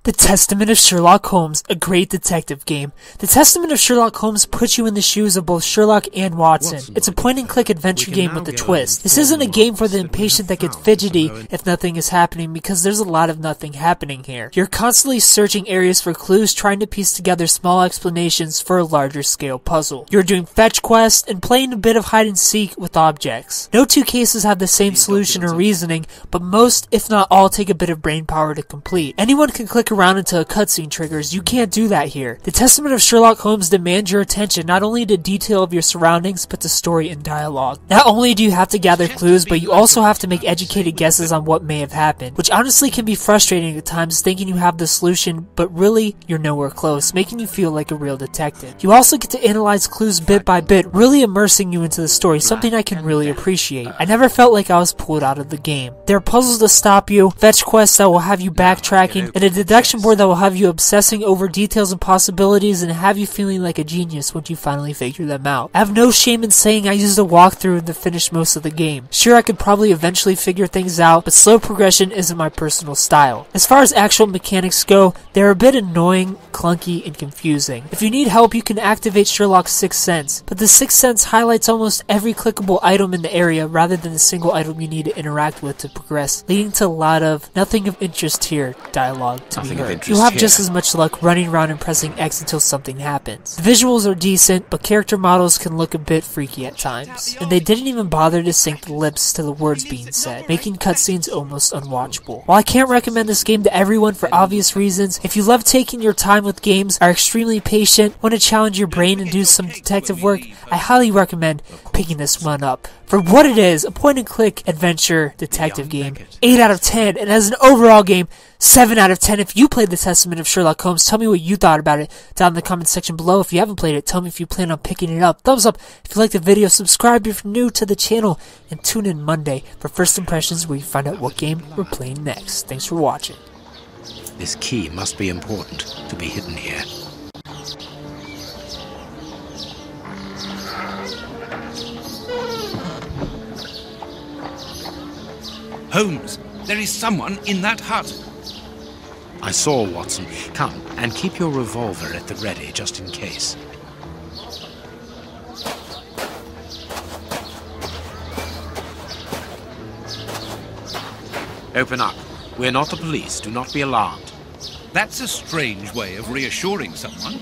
The Testament of Sherlock Holmes, a great detective game. The Testament of Sherlock Holmes puts you in the shoes of both Sherlock and Watson. It's a point-and-click adventure game with a twist. This isn't a game for the impatient that gets fidgety if nothing is happening, because there's a lot of nothing happening here. You're constantly searching areas for clues, trying to piece together small explanations for a larger-scale puzzle. You're doing fetch quests and playing a bit of hide-and-seek with objects. No two cases have the same solution or reasoning, but most, if not all, take a bit of brain power to complete. Anyone can click around until a cutscene triggers. You can't do that here. The Testament of Sherlock Holmes demands your attention not only to detail of your surroundings, but to story and dialogue. Not only do you have to gather clues, but you also have to make educated guesses on what may have happened, which honestly can be frustrating at times, thinking you have the solution, but really, you're nowhere close, making you feel like a real detective. You also get to analyze clues bit by bit, really immersing you into the story, something I can really appreciate. I never felt like I was pulled out of the game. There are puzzles to stop you, fetch quests that will have you backtracking, and a deduction board that will have you obsessing over details and possibilities and have you feeling like a genius once you finally figure them out. I have no shame in saying I used a walkthrough to finish most of the game. Sure, I could probably eventually figure things out, but slow progression isn't my personal style. As far as actual mechanics go, they're a bit annoying, clunky, and confusing. If you need help, you can activate Sherlock's Sixth Sense, but the Sixth Sense highlights almost every clickable item in the area rather than a single item you need to interact with to progress, leading to a lot of nothing of interest here dialogue to be heard. You'll have just as much luck running around and pressing X until something happens. The visuals are decent, but character models can look a bit freaky at times, and they didn't even bother to sync the lips to the words being said, making cutscenes almost unwatchable. While I can't recommend this game to everyone for obvious reasons, if you love taking your time with games, are extremely patient, want to challenge your brain and do some detective work, I highly recommend picking this one up. For what it is, a point-and-click adventure detective game, 8 out of 10, and as an overall game, 7 out of 10. If you played The Testament of Sherlock Holmes, tell me what you thought about it down in the comment section below. If you haven't played it, tell me if you plan on picking it up. Thumbs up if you liked the video, subscribe if you're new to the channel, and tune in Monday for First Impressions, where you find out what game we're playing next. Thanks for watching. This key must be important to be hidden here. Holmes, there is someone in that hut. I saw Watson. Come, and keep your revolver at the ready, just in case. Open up. We're not the police. Do not be alarmed. That's a strange way of reassuring someone.